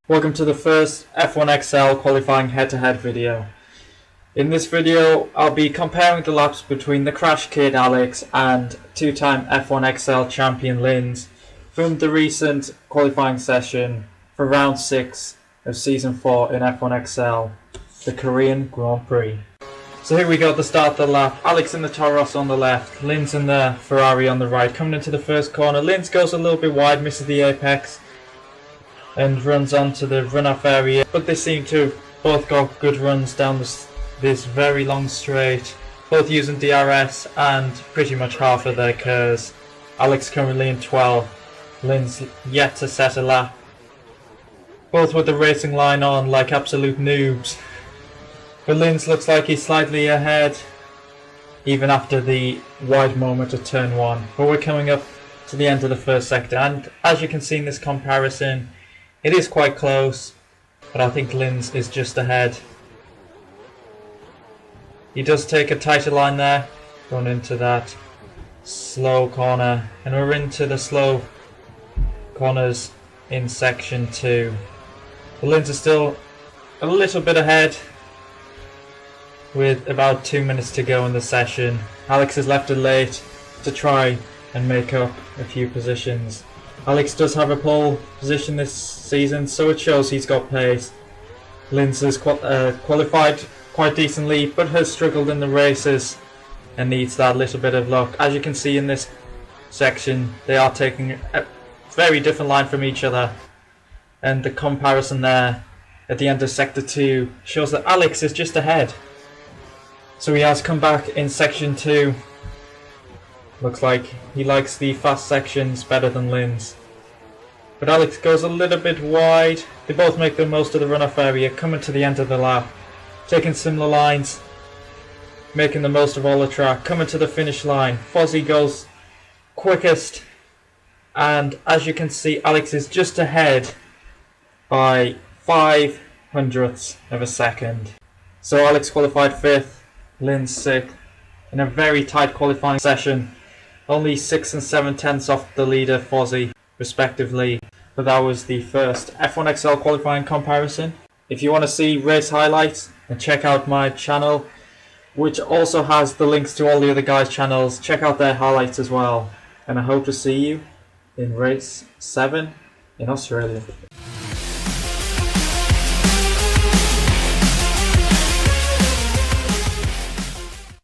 Welcome to the first F1XL qualifying head-to-head video. In this video, I'll be comparing the laps between the Crash Kid Alex and two-time F1XL champion Linds from the recent qualifying session for round 6 of season 4 in F1XL, the Korean Grand Prix. So here we go at the start of the lap. Alex in the Toros on the left, Linds in the Ferrari on the right. Coming into the first corner, Linds goes a little bit wide, misses the apex and runs onto the runoff area, but they seem to have both got good runs down this very long straight, both using DRS and pretty much half of their curves. Alex currently in 12th, Linds yet to set a lap, both with the racing line on like absolute noobs, but Linds looks like he's slightly ahead even after the wide moment of turn 1. But we're coming up to the end of the first sector, and as you can see in this comparison, it is quite close, but I think Linds is just ahead. He does take a tighter line there, going into that slow corner, and we're into the slow corners in section 2. But Linds is still a little bit ahead with about 2 minutes to go in the session. Alex is left it late to try and make up a few positions. Alex does have a pole position this season, so it shows he's got pace. Linds has qualified quite decently, but has struggled in the races and needs that little bit of luck. As you can see in this section, they are taking a very different line from each other, and the comparison there at the end of sector 2 shows that Alex is just ahead. So he has come back in section 2. Looks like he likes the fast sections better than Linds. But Alex goes a little bit wide. They both make the most of the runoff area, coming to the end of the lap, taking similar lines, making the most of all the track, coming to the finish line. Fozzie goes quickest, and as you can see, Alex is just ahead by 0.05 of a second. So Alex qualified 5th, Linds 6th, in a very tight qualifying session. Only 6 and 7/10 off the leader Fozzie respectively, but that was the first F1XL qualifying comparison. If you want to see race highlights, then check out my channel, which also has the links to all the other guys' channels. Check out their highlights as well, and I hope to see you in race 7 in Australia.